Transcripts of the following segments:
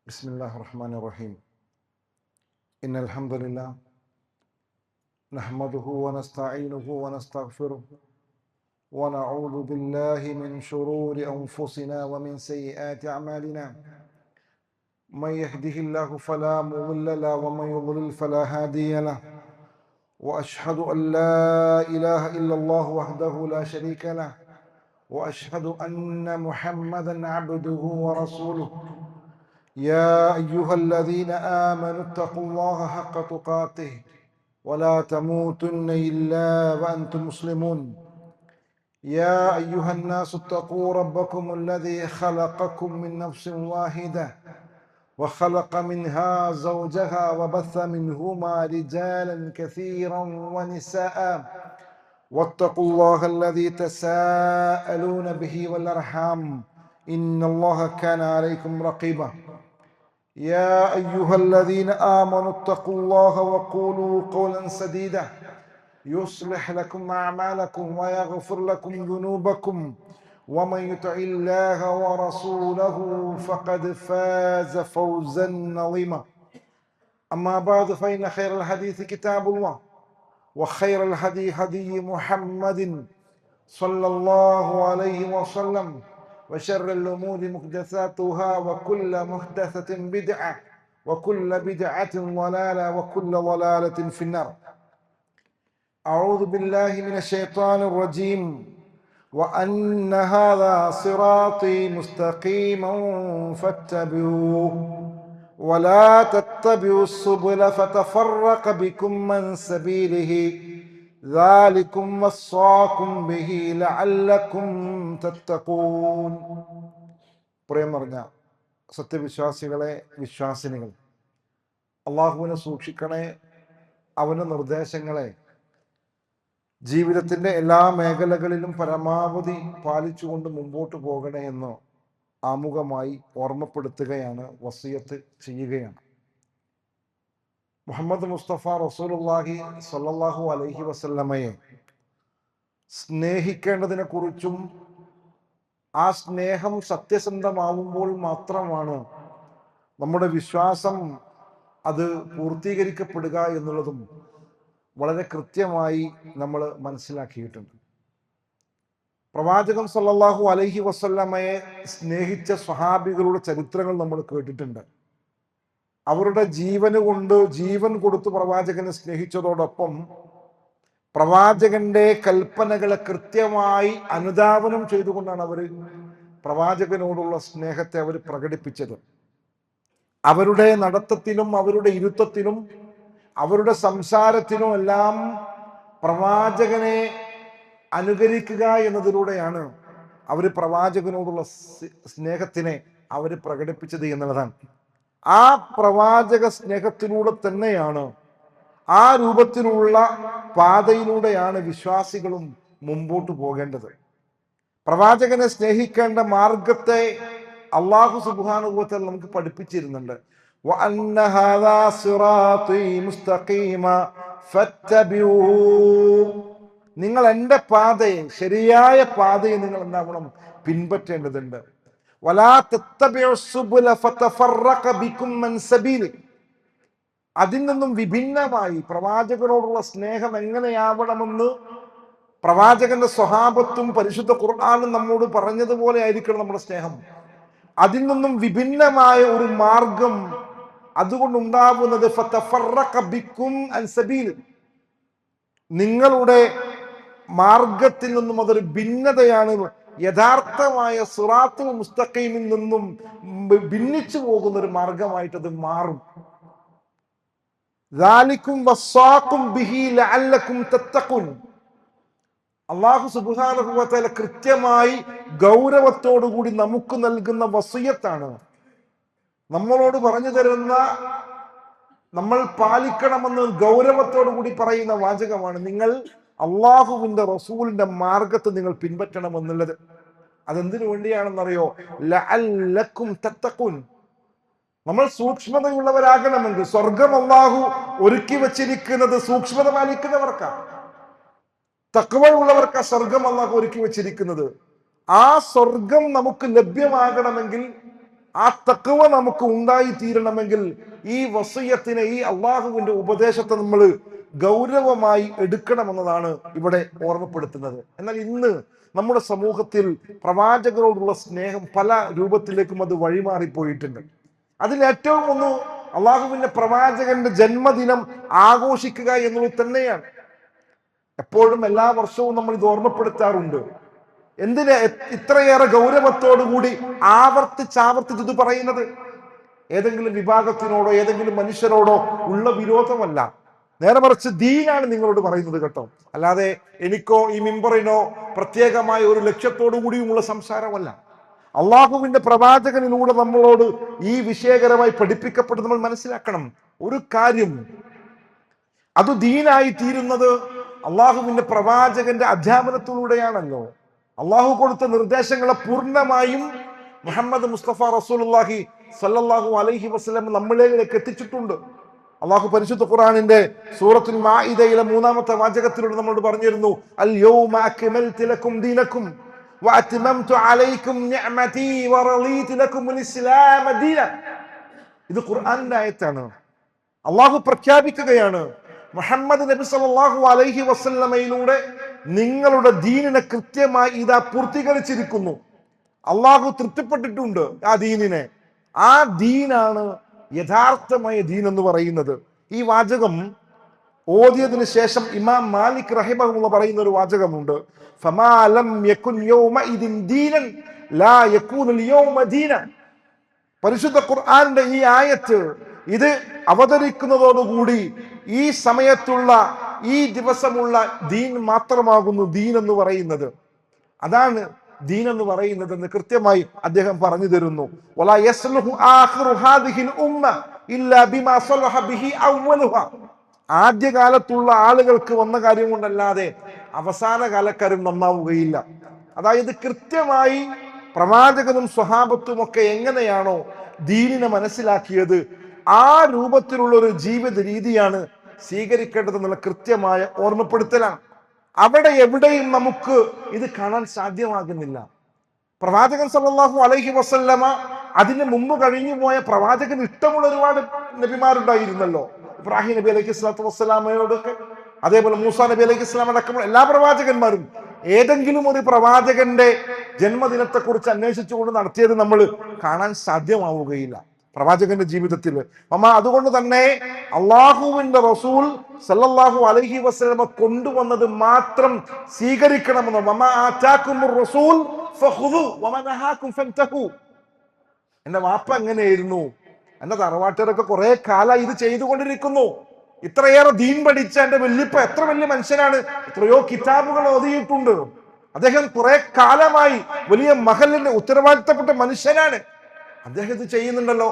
بسم الله الرحمن الرحيم. إن الحمد لله نحمده ونستعينه ونستغفره ونعوذ بالله من شرور أنفسنا ومن سيئات أعمالنا. من يهده الله فلا مضل له ومن يضلل فلا هادي له. وأشهد أن لا إله إلا الله وحده لا شريك له وأشهد أن محمدا عبده ورسوله. يا أيها الذين آمنوا اتقوا الله حق تقاته ولا تموتن إلا وأنتم مسلمون. يا أيها الناس اتقوا ربكم الذي خلقكم من نفس واحدة وخلق منها زوجها وبث منهما رجالا كثيرا ونساء واتقوا الله الذي تساءلون به والأرحام إن الله كان عليكم رقيبا. يا أيها الذين آمنوا اتقوا الله وقولوا قولا سديدا يصلح لكم أعمالكم ويغفر لكم ذنوبكم ومن يطع الله ورسوله فقد فاز فوزا عظيما. أما بعد فإن خير الحديث كتاب الله وخير الهدي هدي محمد صلى الله عليه وسلم وشر الأمور محدثاتها وكل محدثة بدعة وكل بدعة ضلالة وكل ضلالة في النار. أعوذ بالله من الشيطان الرجيم. وأن هذا صراطي مستقيما فاتبعوه ولا تتبعوا السبل فتفرق بكم عن سبيله ذلكم وصاكم به لعلكم تتقون. പ്രിയം നിറഞ്ഞ സത്യവിശ്വാസികളെ, വിശ്വാസിനികൾ, അള്ളാഹുവിനെ സൂക്ഷിക്കണേ, അവന്റെ നിർദ്ദേശങ്ങളെ ജീവിതത്തിന്റെ എല്ലാ മേഖലകളിലും പരമാവധി പാലിച്ചുകൊണ്ട് മുമ്പോട്ട് പോകണേ എന്ന് ആമുഖമായി ഓർമ്മപ്പെടുത്തുകയാണ്, വസിയത്ത് ചെയ്യുകയാണ്. മുഹമ്മദ് മുസ്തഫ റസൂലുള്ളാഹി സ്വല്ലല്ലാഹു അലൈഹി വസല്ലമയെ സ്നേഹിക്കേണ്ടതിനെ കുറിച്ചും ആ സ്നേഹം സത്യസന്ധമാവുമ്പോൾ മാത്രമാണ് നമ്മുടെ വിശ്വാസം അത് പൂർത്തീകരിക്കപ്പെടുക എന്നുള്ളതും വളരെ കൃത്യമായി നമ്മൾ മനസ്സിലാക്കിയിട്ടുണ്ട്. പ്രവാചകൻ സല്ലല്ലാഹു അലൈഹി വസല്ലമയെ സ്നേഹിച്ച സ്വഹാബികളുടെ ചരിത്രങ്ങൾ നമ്മൾ കേട്ടിട്ടുണ്ട്. അവരുടെ ജീവന് കൊണ്ട് ജീവൻ കൊടുത്ത് പ്രവാചകനെ സ്നേഹിച്ചതോടൊപ്പം പ്രവാചകന്റെ കൽപ്പനകളെ കൃത്യമായി അനുധാവനം ചെയ്തുകൊണ്ടാണ് അവർ പ്രവാചകനോടുള്ള സ്നേഹത്തെ അവർ പ്രകടിപ്പിച്ചത്. അവരുടെ നടത്തത്തിലും അവരുടെ ഇരുത്തത്തിലും അവരുടെ സംസാരത്തിലും എല്ലാം പ്രവാചകനെ അനുകരിക്കുക എന്നതിലൂടെയാണ് അവർ പ്രവാചകനോടുള്ള സ്നേഹത്തിനെ അവർ പ്രകടിപ്പിച്ചത് എന്നുള്ളതാണ്. ആ പ്രവാചക സ്നേഹത്തിലൂടെ തന്നെയാണ്, ആ രൂപത്തിലുള്ള പാതയിലൂടെയാണ് വിശ്വാസികളും മുമ്പോട്ട് പോകേണ്ടത്. പ്രവാചകനെ സ്നേഹിക്കേണ്ട മാർഗത്തെ അല്ലാഹു സുബ്ഹാനഹു വ തആല നമുക്ക് പഠിപ്പിച്ചിരുന്നുണ്ട്. وأن هذا صراطي مستقيما فاتبعوه. നിങ്ങൾ എൻ്റെ പാതയെ, ശരിയായ പാതയെ നിങ്ങൾ എന്താവണം, പിൻപറ്റേണ്ടതുണ്ട്. വലാ തത്തബിഉ സുബുല ഫതഫറഖ ബികും അൻ സബീലി. അതിൽ നിന്നും വിഭിന്നമായി പ്രവാചകനോടുള്ള സ്നേഹം എങ്ങനെയാവണമെന്ന് പ്രവാചകന്റെ സ്വഹാബത്തും പരിശുദ്ധ ഖുർആനും നമ്മോട് പറഞ്ഞതുപോലെ ആയിരിക്കണം നമ്മുടെ സ്നേഹം. അതിൽ നിന്നും വിഭിന്നമായ ഒരു മാർഗം അതുകൊണ്ടുണ്ടാവുന്നത് ഫതഫറഖ ബികും അൻ സബീൽ, നിങ്ങളുടെ മാർഗത്തിൽ നിന്നും അതൊരു ഭിന്നതയാണ്, യഥാർത്ഥമായ സിറാത്തുൽ മുസ്തഖീമിൽ നിന്നും ഭിന്നിച്ചു പോകുന്ന ഒരു മാർഗമായിട്ട് അത് മാറും. ദാലികും വസ്സാകും ബിഹി ലഅല്ലകും തത്തഖൂൻ. അല്ലാഹു സുബ്ഹാനഹു വ തആല കൃത്യമായി ഗൗരവത്തോടുകൂടി നമുക്ക് നൽകുന്ന വസിയത്താണ്, നമ്മളോട് പറഞ്ഞു തരുന്ന, നമ്മൾ പാലിക്കണമെന്ന് ഗൗരവത്തോടു കൂടി പറയുന്ന വാചകമാണ്. നിങ്ങൾ അള്ളാഹുവിന്റെ റസൂലിന്റെ മാർഗത്തെ നിങ്ങൾ പിൻപറ്റണമെന്നുള്ളത്. അതെന്തിനു വേണ്ടിയാണെന്നറിയോ? ലഅല്ലകും തത്തഖൂൻ. നമ്മൾ സൂക്ഷ്മതയുള്ളവരാകണമെങ്കിൽ സ്വർഗം അള്ളാഹു ഒരുക്കി വച്ചിരിക്കുന്നത് സൂക്ഷ്മത പാലിക്കുന്നവർക്കാണ്, തഖ്വയുള്ളവർക്ക് ആ സ്വർഗം അള്ളാഹു ഒരുക്കി വെച്ചിരിക്കുന്നത്. ആ സ്വർഗം നമുക്ക് ലഭ്യമാകണമെങ്കിൽ ആ തഖ്വ നമുക്ക് ഉണ്ടായി തീരണമെങ്കിൽ ഈ വസിയത്തിനെ, ഈ അള്ളാഹുവിന്റെ ഉപദേശത്തെ നമ്മൾ ഗൗരവമായി എടുക്കണമെന്നതാണ് ഇവിടെ ഓർമ്മപ്പെടുത്തുന്നത്. എന്നാൽ ഇന്ന് നമ്മുടെ സമൂഹത്തിൽ പ്രവാചകരോടുള്ള സ്നേഹം പല രൂപത്തിലേക്കും അത് വഴിമാറിപ്പോയിട്ടുണ്ട്. അതിൽ ഏറ്റവും ഒന്ന് അള്ളാഹുവിന്റെ പ്രവാചകന്റെ ജന്മദിനം ആഘോഷിക്കുക എന്നുള്ളത് തന്നെയാണ്. എപ്പോഴും എല്ലാ വർഷവും നമ്മൾ ഇത് ഓർമ്മപ്പെടുത്താറുണ്ട്. എന്തിന് ഇത്രയേറെ ഗൗരവത്തോടുകൂടി ആവർത്തിച്ചാവർത്തിച്ച് ഇത് പറയുന്നത്? ഏതെങ്കിലും വിഭാഗത്തിനോടോ ഏതെങ്കിലും മനുഷ്യരോടോ ഉള്ള വിരോധമല്ല, നേരെ മറിച്ച് ദീനാണ് നിങ്ങളോട് പറയുന്നത് കേട്ടോ. അല്ലാതെ എനിക്കോ ഈ മിമ്പറിനോ പ്രത്യേകമായ ഒരു ലക്ഷ്യത്തോടു കൂടിയുമുള്ള സംസാരമല്ല. അള്ളാഹുവിന്റെ പ്രവാചകനിലൂടെ നമ്മളോട് ഈ വിഷയകരമായി പഠിപ്പിക്കപ്പെടുന്നത് നമ്മൾ മനസ്സിലാക്കണം. ഒരു കാര്യം അത് ദീനായി തീരുന്നത് അള്ളാഹുവിന്റെ പ്രവാചകന്റെ അധ്യാപനത്തിലൂടെയാണല്ലോ. അള്ളാഹു കൊടുത്ത നിർദ്ദേശങ്ങളെ പൂർണ്ണമായും മുഹമ്മദ് മുസ്തഫ റസൂലുള്ളാഹി സ്വല്ലല്ലാഹു അലൈഹി വസല്ലം നമ്മളിലേക്ക് എത്തിച്ചിട്ടുണ്ട്. അള്ളാഹു പരിശുദ്ധ ഖുർആനിന്റെ സൂറത്തുൽ മാഇദയിലെ 3-ാമത്തെ വാചകത്തിലൂടെ നമ്മളോട് പറഞ്ഞിരുന്നു, അൽ യൗമ അക്മൽതു ലക്കും ദീനക്കും വഅത്മംതു അലൈക്കും നിഅമതി വറളീതു ലക്കുമുൽ ഇസ്ലാമ ദീന. ഇത് ഖുർആനിന്റെ ആയത്താണ്. അള്ളാഹു പ്രഖ്യാപിക്കുകയാണ്, മുഹമ്മദ് നബി സല്ലല്ലാഹു അലൈഹി വസല്ലമയിലൂടെ നിങ്ങളുടെ ദീനിനെ കൃത്യമായി ഇതാ പൂർത്തീകരിച്ചിരിക്കുന്നു. അള്ളാഹു തൃപ്തിപ്പെട്ടിട്ടുണ്ട് ആ ദീനിനെ. ആ ദീനാണ് യഥാർത്ഥമായ ദീൻ എന്ന് പറയുന്നത്. ഈ വാചകം ഓതിയതിനു ശേഷം ഇമാം മാലിക് റഹിമഹുള്ള പറയുന്ന ഒരു വാചകമുണ്ട്, ഫമാ ലം യകുൻ യൗമഇദിൻ ദീനൻ ലാ യകൂനുൽ യൗമ ദീന. പരിശുദ്ധ ഖുർആന്റെ ഈ ആയത്ത് ഇത് അവതരിക്കുന്നതോടുകൂടി ഈ സമയത്തുള്ള ഈ ദിവസമുള്ള ദീൻ മാത്രമാകുന്നു ദീൻ എന്ന് പറയുന്നത്. അതാണ് ദീൻ എന്ന് പറയുന്നത് എന്ന് കൃത്യമായി അദ്ദേഹം പറഞ്ഞു തരുന്നു. വലാ യസ്ലുഹു ആഖിറു ഹാദിഹിൽ ഉമ്മ ഇല്ലാ ബിമാ സലഹ ബിഹി അവ്വലുഹ. ആദ്യകാലത്തുള്ള ആളുകൾക്ക് വന്ന കാര്യം കൊണ്ടല്ലാതെ അവസാന കാലക്കാരും നന്നാവുകയില്ല. അതായത് കൃത്യമായി പ്രവാചകനും സ്വഹാബത്തും ഒക്കെ എങ്ങനെയാണോ ദീനിനെ മനസ്സിലാക്കിയത് ആ രൂപത്തിലുള്ള ഒരു ജീവിത രീതിയാണ് സ്വീകരിക്കേണ്ടതെന്നുള്ള കൃത്യമായ ഓർമ്മപ്പെടുത്തലാണ്. അവിടെ എവിടെയും നമുക്ക് ഇത് കാണാൻ സാധ്യമാകുന്നില്ല. പ്രവാചകൻ സല്ലല്ലാഹു അലൈഹി വസല്ലമ അതിന് മുമ്പ് കഴിഞ്ഞു പോയ പ്രവാചകന് ഇഷ്ടമുള്ള ഒരുപാട് നബിമാരുണ്ടായിരുന്നല്ലോ. ഇബ്രാഹിം നബി അലൈഹി സ്വലാത്തു വസ്സലാമയോടൊക്കെ, അതേപോലെ മൂസാ നബി അലൈഹി സ്വലാം അടക്കമുള്ള എല്ലാ പ്രവാചകന്മാരും ഏതെങ്കിലും ഒരു പ്രവാചകന്റെ ജന്മദിനത്തെ കുറിച്ച് അന്വേഷിച്ചുകൊണ്ട് നടത്തിയത് നമ്മൾ കാണാൻ സാധ്യമാവുകയില്ല പ്രവാചകന്റെ ജീവിതത്തിൽ. അതുകൊണ്ട് തന്നെ അള്ളാഹുവിന്റെ റസൂൽ സല്ലല്ലാഹു അലൈഹി വസല്ലമ കൊണ്ടുവന്നത് മാത്രം സ്വീകരിക്കണമെന്ന്. റസൂൽ ഫഖുദു വമാ നഹാകും ഫൻതഹു. എന്റെ വാപ്പ എങ്ങനെയായിരുന്നു, എന്റെ തറവാട്ടുകാരൊക്കെ കുറെ കാലം ഇത് ചെയ്തുകൊണ്ടിരിക്കുന്നു. ഇത്രയേറെ ദീൻ പഠിച്ച എന്റെ വല്യപ്പ എത്ര വലിയ മനുഷ്യനാണ്, എത്രയോ കിതാബുകൾ ഓതിയിട്ടുണ്ട്. അദ്ദേഹം കുറെ കാലമായി വലിയ മഹലിന്റെ ഉത്തരവാദിത്തപ്പെട്ട മനുഷ്യനാണ്. അദ്ദേഹം ഇത് ചെയ്യുന്നുണ്ടല്ലോ,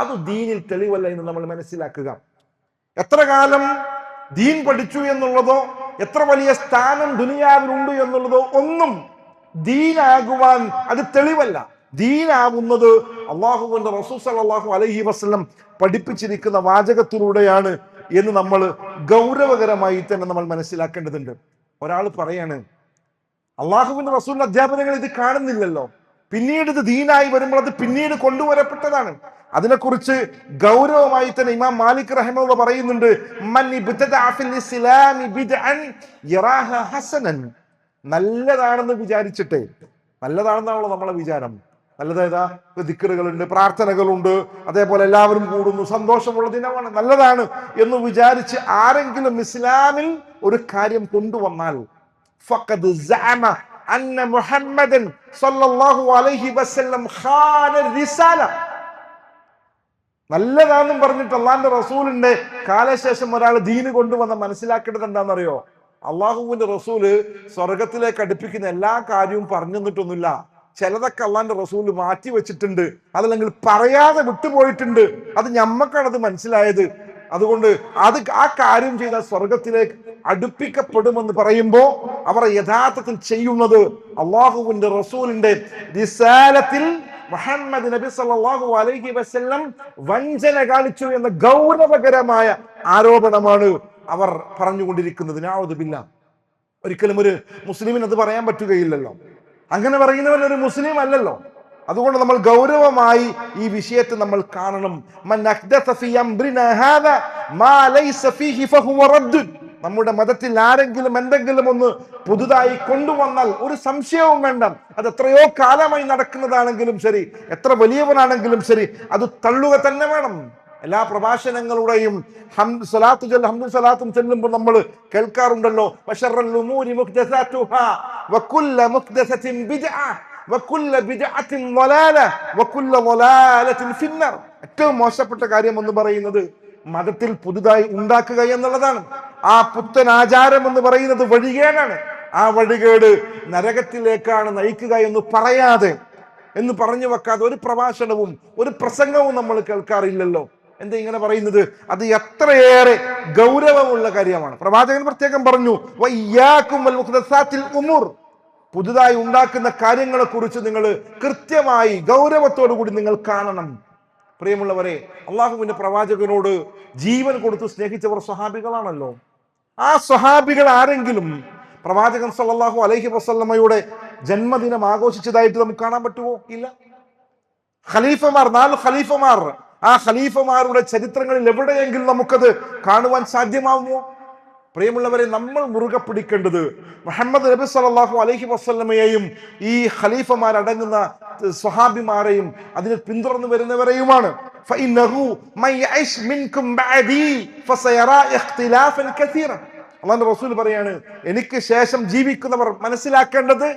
അത് ദീനിൽ തെളിവല്ല എന്ന് നമ്മൾ മനസ്സിലാക്കുക. എത്ര കാലം ദീൻ പഠിച്ചു എന്നുള്ളതോ എത്ര വലിയ സ്ഥാനം ദുനിയാവിലുണ്ട് എന്നുള്ളതോ ഒന്നും ദീനാകുവാൻ അത് തെളിവല്ല. ദീനാവുന്നത് അള്ളാഹുവിന്റെ റസൂൽ സല്ലല്ലാഹു അലൈഹി വസല്ലം പഠിപ്പിച്ചിരിക്കുന്ന വാചകത്തിലൂടെയാണ് എന്ന് നമ്മൾ ഗൗരവകരമായി തന്നെ നമ്മൾ മനസ്സിലാക്കേണ്ടതുണ്ട്. ഒരാൾ പറയാണ്, അള്ളാഹുവിന്റെ റസൂലിന്റെ അധ്യാപനങ്ങൾ ഇത് കാണുന്നില്ലല്ലോ, പിന്നീട് ഇത് ദീനായി വരുമ്പോൾ അത് പിന്നീട് കൊണ്ടുവരപ്പെട്ടതാണ്. അതിനെക്കുറിച്ച് ഗൗരവമായി തന്നെ ഇമാം മാലിക് റഹിമഹുല്ലാഹ് പറയുന്നുണ്ട്, മൻ ഇബ്തദഅ ഫിൽ ഇസ്ലാമി ബിദ്അൻ യറാഹ ഹസനൻ. നല്ലതാണെന്ന് വിചാരിച്ചിട്ടേ, നല്ലതാണെന്നാണല്ലോ നമ്മളെ വിചാരം. നല്ലതേതാ? ദിക്റുകളുണ്ട്, പ്രാർത്ഥനകളുണ്ട്, അതേപോലെ എല്ലാവരും കൂടുന്നു, സന്തോഷമുള്ള ദിനമാണ്, നല്ലതാണ് എന്ന് വിചാരിച്ച് ആരെങ്കിലും ഇസ്ലാമിൽ ഒരു കാര്യം കൊണ്ടുവന്നാൽ ഫഖദ് സഅമ അന്ന മുഹമ്മദൻ സല്ലല്ലാഹു അലൈഹി വസല്ലം ഖാന റിസാല. നല്ലതാണെന്നും പറഞ്ഞിട്ട് അള്ളാന്റെ റസൂലിന്റെ കാലശേഷം ഒരാൾ ദീന് കൊണ്ടുവന്ന മനസ്സിലാക്കേണ്ടത് എന്താണെന്നറിയോ? അള്ളാഹുവിന്റെ റസൂല് സ്വർഗത്തിലേക്ക് അടുപ്പിക്കുന്ന എല്ലാ കാര്യവും പറഞ്ഞു തന്നിട്ടൊന്നുമില്ല. ചിലതൊക്കെ അള്ളാന്റെ റസൂല് മാറ്റി വെച്ചിട്ടുണ്ട്, അതല്ലെങ്കിൽ പറയാതെ വിട്ടുപോയിട്ടുണ്ട്. അത് ഞമ്മക്കാണ് അത് മനസ്സിലായത്. അതുകൊണ്ട് ആ കാര്യം ചെയ്ത സ്വർഗത്തിലേക്ക് അടുപ്പിക്കപ്പെടുമെന്ന് പറയുമ്പോ അവർ യഥാർത്ഥത്തിൽ ചെയ്യുന്നത് അള്ളാഹുവിന്റെ റസൂലിന്റെ റിസാലത്തിൽ മുഹമ്മദ് നബി സല്ലല്ലാഹു അലൈഹി വസല്ലം വഞ്ചന കാണിച്ചു എന്ന ഗൗരവകരമായ ആരോപണമാണ് അവർ പറഞ്ഞുകൊണ്ടിരിക്കുന്നത്. നഊദു ബില്ലാഹ്. ഒരിക്കലും ഒരു മുസ്ലിമിന് അത് പറയാൻ പറ്റുകയില്ലല്ലോ. അങ്ങനെ പറയുന്നവൻ ഒരു മുസ്ലിം അല്ലല്ലോ. അതുകൊണ്ട് നമ്മൾ ഗൗരവമായി ഈ വിഷയത്തെ നമ്മൾ കാണണം. നമ്മുടെ മതത്തിൽ ആരെങ്കിലും എന്തെങ്കിലും ഒന്ന് പുതുതായി കൊണ്ടുവന്നാൽ ഒരു സംശയവും വേണ്ട. അത് എത്രയോ കാലമായി നടക്കുന്നതാണെങ്കിലും ശരി, എത്ര വലിയവനാണെങ്കിലും ശരി, അത് തള്ളുക തന്നെ വേണം. എല്ലാ പ്രഭാഷണങ്ങളുടെയും ഹംദ് സ്വലാത്തും ചെല്ലുമ്പോൾ നമ്മൾ കേൾക്കാറുണ്ടല്ലോ, ഏറ്റവും മോശപ്പെട്ട കാര്യം എന്ന് പറയുന്നത് മതത്തിൽ പുതുതായി ഉണ്ടാക്കുക എന്നുള്ളതാണ്. ആ പുത്തൻ ആചാരം എന്ന് പറയുന്നത് വഴികേടാണ്. ആ വഴികേട് നരകത്തിലേക്കാണ് നയിക്കുക എന്ന് പറയാതെ, എന്ന് പറഞ്ഞു വെക്കാതെ ഒരു പ്രഭാഷണവും ഒരു പ്രസംഗവും നമ്മൾ കേൾക്കാറില്ലല്ലോ. എന്താ ഇങ്ങനെ പറയുന്നത്? അത് എത്രയേറെ ഗൗരവമുള്ള കാര്യമാണ്. പ്രവാചകൻ പ്രത്യേകം പറഞ്ഞു, പുതുതായി ഉണ്ടാക്കുന്ന കാര്യങ്ങളെ കുറിച്ച് നിങ്ങൾ കൃത്യമായി ഗൗരവത്തോടു കൂടി നിങ്ങൾ കാണണം. പ്രിയമുള്ളവരെ, അള്ളാഹുവിന്റെ പ്രവാചകനോട് ജീവൻ കൊടുത്ത് സ്നേഹിച്ചവർ സ്വഹാബികളാണല്ലോ. ആ സ്വഹാബികൾ ആരെങ്കിലും പ്രവാചകൻ സല്ലല്ലാഹു അലൈഹി വസല്ലമയുടെ ജന്മദിനം ആഘോഷിച്ചതായിട്ട് നമുക്ക് കാണാൻ പറ്റുമോ? ഇല്ല. ഖലീഫമാർ, 4 ഖലീഫമാർ, ആ ഖലീഫമാരുടെ ചരിത്രങ്ങളിൽ എവിടെയെങ്കിലും നമുക്കത് കാണുവാൻ സാധ്യമാവുമോ? പ്രിയമുള്ളവരെ, നമ്മൾ മുറുകെ പിടിക്കേണ്ടത് മുഹമ്മദ് നബി സല്ലല്ലാഹു അലൈഹി വസല്ലമയെയും ഈ ഖലീഫമാരടങ്ങുന്ന സ്വഹാബിമാരെയും അതിനെ പിന്തുടർന്നു വരുന്നവരെയുമാണ്. അല്ലാഹുവിന്റെ റസൂൽ പറയാണ്, എനിക്ക് ശേഷം ജീവിക്കുന്നവർ മനസ്സിലാക്കേണ്ടത്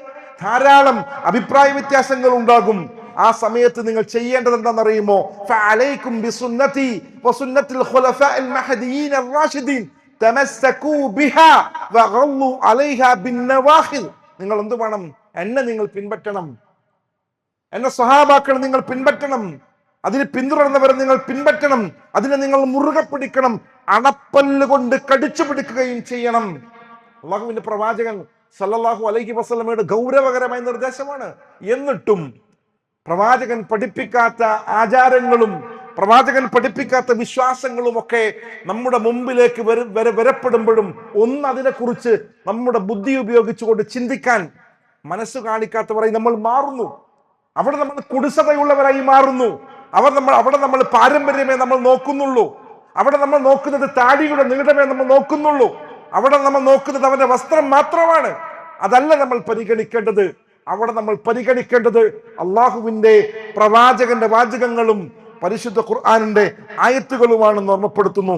ധാരാളം അഭിപ്രായ വ്യത്യാസങ്ങൾ ഉണ്ടാകും. ആ സമയത്ത് നിങ്ങൾ ചെയ്യേണ്ടത് എന്താണെന്നറിയുമോ? ഫഅലൈക്കും ബിസുന്നതി വസുന്നത്തിൽ ഖുലഫാഇൽ മഹ്ദിയീൻ അർ-റാഷിദീൻ തമസ്സകൂ ബിഹാ വഗല്ലു അലൈഹാ ബിന്നവാഖിൽ. നിങ്ങൾ എന്ത് വേണം? എന്നെ നിങ്ങൾ പിൻപറ്റണം, എന്നെ സ്വഹാബാക്കളെ നിങ്ങൾ പിൻപറ്റണം, അതിന് പിന്തുടർന്നവരെ നിങ്ങൾ പിൻപറ്റണം, അതിനെ നിങ്ങൾ മുറുകെ പിടിക്കണം, അണപ്പല്ല് കൊണ്ട് കടിച്ചു പിടിക്കുകയും ചെയ്യണം. അള്ളാഹുവിന്റെ പ്രവാചകൻ സല്ലല്ലാഹു അലൈഹി വസല്ലമയുടെ ഗൗരവകരമായ നിർദ്ദേശമാണ്. എന്നിട്ടും പ്രവാചകൻ പഠിപ്പിക്കാത്ത ആചാരങ്ങളും പ്രവാചകൻ പഠിപ്പിക്കാത്ത വിശ്വാസങ്ങളും ഒക്കെ നമ്മുടെ മുമ്പിലേക്ക് വരപ്പെടുമ്പോഴും അതിനെക്കുറിച്ച് നമ്മുടെ ബുദ്ധി ഉപയോഗിച്ചുകൊണ്ട് ചിന്തിക്കാൻ മനസ്സ് കാണിക്കാത്തവരായി നമ്മൾ മാറുന്നു. അവിടെ നമ്മൾ കുടിസതയുള്ളവരായി മാറുന്നു. അവിടെ നമ്മൾ പാരമ്പര്യമേ നമ്മൾ നോക്കുന്നുള്ളൂ. അവിടെ നമ്മൾ നോക്കുന്നത് താടിയുടെ നീളമേ നമ്മൾ നോക്കുന്നുള്ളൂ. അവിടെ നമ്മൾ നോക്കുന്നത് അവന്റെ വസ്ത്രം മാത്രമാണ്. അതല്ല നമ്മൾ പരിഗണിക്കേണ്ടത്. അവിടെ നമ്മൾ പരിഗണിക്കേണ്ടത് അള്ളാഹുവിന്റെ പ്രവാചകന്റെ വാചകങ്ങളും പരിശുദ്ധ ഖുർആനിന്റെ ആയത്തുകളുമാണെന്ന് ഓർമ്മപ്പെടുത്തുന്നു.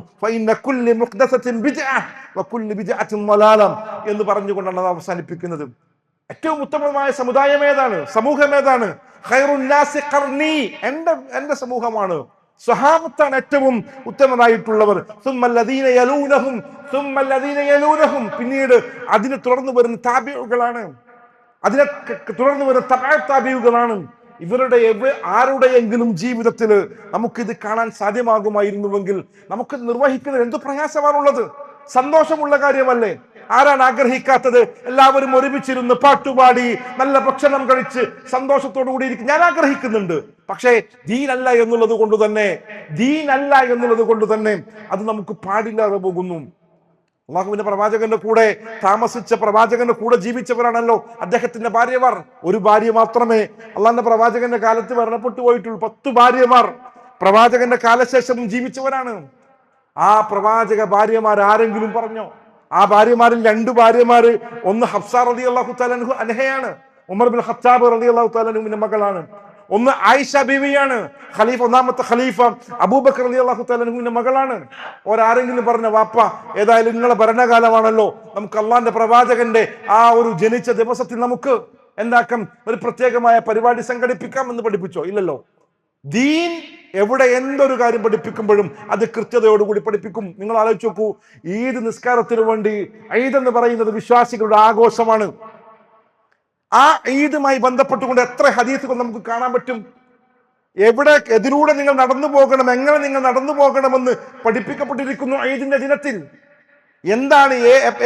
എന്ന് പറഞ്ഞുകൊണ്ടാണ് അത് അവസാനിപ്പിക്കുന്നത്. ഏറ്റവും ഉത്തമമായ സമുദായം ഏതാണ്? സമൂഹം ഏതാണ്? എന്റെ സമൂഹമാണ്. സ്വഹാബത്താണ് ഏറ്റവും ഉത്തമരായിട്ടുള്ളവർ. പിന്നീട് അതിനെ തുടർന്ന് വരുന്ന താബിഉകളാണ്, അതിനെ തുടർന്ന് വരുന്ന താബിഉകളാണ്. ഇവരുടെ ആരുടെയെങ്കിലും ജീവിതത്തിൽ നമുക്കിത് കാണാൻ സാധ്യമാകുമായിരുന്നുവെങ്കിൽ നമുക്ക് നിർവഹിക്കുന്നത് എന്ത് പ്രയാസമാണുള്ളത്? സന്തോഷമുള്ള കാര്യമല്ലേ? ആരാണ് ആഗ്രഹിക്കാത്തത്? എല്ലാവരും ഒരുമിച്ചിരുന്ന് പാട്ടുപാടി നല്ല ഭക്ഷണം കഴിച്ച് സന്തോഷത്തോടു കൂടി ഇരിക്കും. ഞാൻ ആഗ്രഹിക്കുന്നുണ്ട്. പക്ഷേ ദീനല്ല എന്നുള്ളത് കൊണ്ട് തന്നെ അത് നമുക്ക് പാടില്ലാതെ പോകുന്നു. അള്ളാഹുവിന്റെ പ്രവാചകന്റെ കൂടെ താമസിച്ച, പ്രവാചകന്റെ കൂടെ ജീവിച്ചവരാണല്ലോ അദ്ദേഹത്തിന്റെ ഭാര്യമാർ. ഒരു ഭാര്യ മാത്രമേ അള്ളാഹിന്റെ പ്രവാചകന്റെ കാലത്ത് മരണപ്പെട്ടു പോയിട്ടുള്ളൂ. 10 ഭാര്യമാർ പ്രവാചകന്റെ കാലശേഷവും ജീവിച്ചവരാണ്. ആ പ്രവാചക ഭാര്യമാർ ആരെങ്കിലും പറഞ്ഞോ? ആ ഭാര്യമാരിൽ 2 ഭാര്യമാര്, ഒന്ന് ഹഫ്സ റളിയല്ലാഹു തആല അൻഹയാണ്, ഉമർ ബിൻ ഖത്താബ് റളിയല്ലാഹു തആല അൻഹുവിന്റെ മകളാണ്. ഒന്ന് ആയിഷ ബീവിയാണ്, ഒന്നാമത്തെ ഖലീഫ അബൂബക്കർ റളിയല്ലാഹു തആല അൻഹുവിന്റെ മകളാണ്. ഒരാരെങ്കിലും പറഞ്ഞ വാപ്പ ഏതായാലും നിങ്ങളെ ഭരണകാലമാണല്ലോ, നമുക്ക് അള്ളാന്റെ പ്രവാചകന്റെ ആ ഒരു ജനിച്ച ദിവസത്തിൽ നമുക്ക് എന്താക്കാം, ഒരു പ്രത്യേകമായ പരിപാടി സംഘടിപ്പിക്കാം എന്ന് പഠിപ്പിച്ചോ? ഇല്ലല്ലോ. ദീൻ എവിടെ എന്തൊരു കാര്യം പഠിപ്പിക്കുമ്പോഴും അത് കൃത്യതയോടുകൂടി പഠിപ്പിക്കും. നിങ്ങൾ ആലോചിച്ച് നോക്കൂ, ഈദ് നിസ്കാരത്തിന് വേണ്ടി, ഈദ് എന്ന് പറയുന്നത് വിശ്വാസികളുടെ ആഘോഷമാണ്. ആ ഈദുമായി ബന്ധപ്പെട്ടുകൊണ്ട് എത്ര ഹദീസുകൾ നമുക്ക് കാണാൻ പറ്റും. എതിലൂടെ നിങ്ങൾ നടന്നു പോകണം, എങ്ങനെ നിങ്ങൾ നടന്നു പോകണമെന്ന് പഠിപ്പിക്കപ്പെട്ടിരിക്കുന്നു ഈദിന്റെ ദിനത്തിൽ.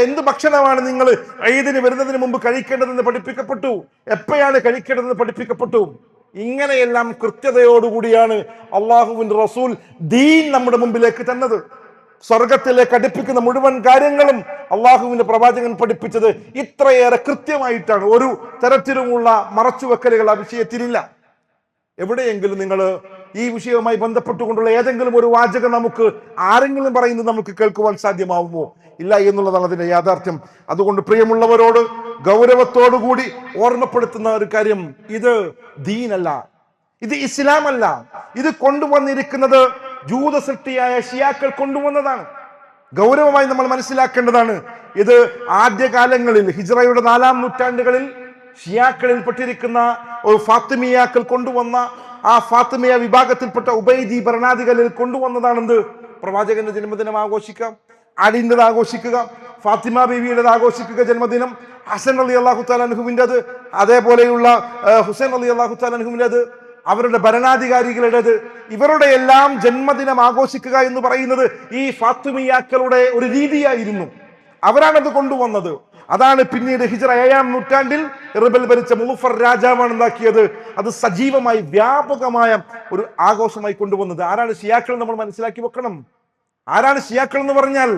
എന്ത് ഭക്ഷണമാണ് നിങ്ങൾ ഈദിന് വരുന്നതിന് മുമ്പ് കഴിക്കേണ്ടതെന്ന് പഠിപ്പിക്കപ്പെട്ടു. എപ്പോഴാണ് കഴിക്കേണ്ടതെന്ന് പഠിപ്പിക്കപ്പെട്ടു. ഇങ്ങനെയെല്ലാം കൃത്യതയോടുകൂടിയാണ് അള്ളാഹുവിന്റെ റസൂൽ ദീൻ നമ്മുടെ മുമ്പിലേക്ക് തന്നത്. സ്വർഗത്തിലേക്ക് അടുപ്പിക്കുന്ന മുഴുവൻ കാര്യങ്ങളും അള്ളാഹുവിന്റെ പ്രവാചകൻ പഠിപ്പിച്ചത് ഇത്രയേറെ കൃത്യമായിട്ടാണ്. ഒരു തരത്തിലുമുള്ള മറച്ചുവെക്കലുകൾ ആ വിഷയത്തിലില്ല. എവിടെയെങ്കിലും നിങ്ങൾ ഈ വിഷയവുമായി ബന്ധപ്പെട്ടുകൊണ്ടുള്ള ഏതെങ്കിലും ഒരു വാചകം നമുക്ക് ആരെങ്കിലും പറയുന്നത് നമുക്ക് കേൾക്കുവാൻ സാധ്യമാവുമോ? ഇല്ല എന്നുള്ളതാണ് അതിന്റെ യാഥാർത്ഥ്യം. അതുകൊണ്ട് പ്രിയമുള്ളവരോട് ഗൗരവത്തോടുകൂടി ഓർമ്മപ്പെടുത്തുന്ന ഒരു കാര്യം, ഇത് ദീനല്ല, ഇത് ഇസ്ലാം അല്ല. ഇത് കൊണ്ടുവന്നിരിക്കുന്നത് ജൂത സൃഷ്ടിയായ ഷിയാക്കൾ കൊണ്ടുവന്നതാണ്. ഗൗരവമായി നമ്മൾ മനസ്സിലാക്കേണ്ടതാണ്. ഇത് ആദ്യകാലങ്ങളിൽ ഹിജ്റയുടെ 4-ാം നൂറ്റാണ്ടുകളിൽ ഷിയാക്കളിൽ പെട്ടിരിക്കുന്ന ഒരു ഫാത്തിമിയാക്കൾ കൊണ്ടുവന്ന, ആ ഫാത്തിമിയ വിഭാഗത്തിൽപ്പെട്ട ഉബൈദി ഭരണാധികാരികൾ കൊണ്ടുവന്നതാണെന്ത്? പ്രവാചകന്റെ ജന്മദിനം ആഘോഷിക്കാം, അലിൻ്റെത് ആഘോഷിക്കുക, ഫാത്തിമ ബീവിയുടേത് ആഘോഷിക്കുക ജന്മദിനം, ഹസൻ അലി അള്ളാഹു തആലൻഹുവിൻ്റെത്, അതേപോലെയുള്ള ഹുസൈൻ അലി അള്ളാഹു തആലൻഹുവിൻ്റെത്, അവരുടെ ഭരണാധികാരികളുടേത്, ഇവരുടെ എല്ലാം ജന്മദിനം ആഘോഷിക്കുക എന്ന് പറയുന്നത് ഈ ഫാത്തിമിയാക്കളുടെ ഒരു രീതിയായിരുന്നു. അവരാണത് കൊണ്ടുവന്നത്. അതാണ് പിന്നീട് ഹിജ്റ 7-ാം നൂറ്റാണ്ടിൽ ഇർബിൽ ഭരിച്ച മുളുഫർ രാജാവാണ് എന്താക്കിയത്? അത് സജീവമായി വ്യാപകമായ ഒരു ആഘോഷമായി കൊണ്ടുവന്നത്. ആരാണ് ഷിയാക്കൾ? നമ്മൾ മനസ്സിലാക്കി വെക്കണം. ആരാണ് ഷിയാക്കൾ എന്ന് പറഞ്ഞാൽ?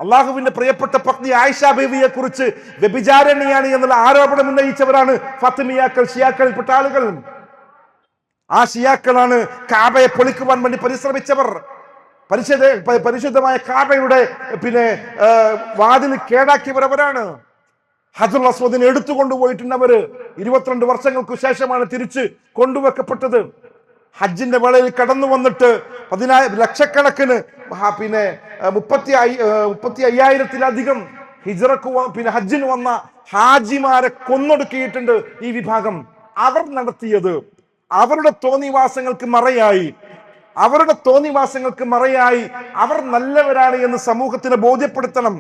അള്ളാഹുവിന്റെ പ്രിയപ്പെട്ട പത്നി ആയിഷ ബീവിയെ കുറിച്ച് വ്യഭിചാരിണിയാണ് എന്നുള്ള ആരോപണം ഉന്നയിച്ചവരാണ് ഫാത്തിമിയാക്കൾ, ഷിയാക്കളിൽപ്പെട്ട ആളുകൾ. ആ ഷിയാക്കളാണ് കാബയെ പൊളിക്കുവാൻ വേണ്ടി പരിശ്രമിച്ചവർ. പരിശുദ്ധമായ കാബയുടെ വാതിൽ കേടാക്കിയവർ അവരാണ്. ഹജറുൽ അസ്വദിനെ എടുത്തു കൊണ്ടുപോയിട്ടുണ്ട് അവര്. 22 വർഷങ്ങൾക്ക് ശേഷമാണ് തിരിച്ച് കൊണ്ടുവെക്കപ്പെട്ടത്. ഹജ്ജിന്റെ വേളയിൽ കടന്നു വന്നിട്ട് ലക്ഷക്കണക്കിന് 35,000-ത്തിലധികം ഹിജ്റക്ക് ഹജ്ജിന് വന്ന ഹാജിമാരെ കൊന്നൊടുക്കിയിട്ടുണ്ട് ഈ വിഭാഗം. അവർ നടത്തിയത് അവരുടെ തോന്നിവാസങ്ങൾക്ക് മറയായി അവർ നല്ലവരാണ് എന്ന് സമൂഹത്തിന് ബോധ്യപ്പെടുത്തണം.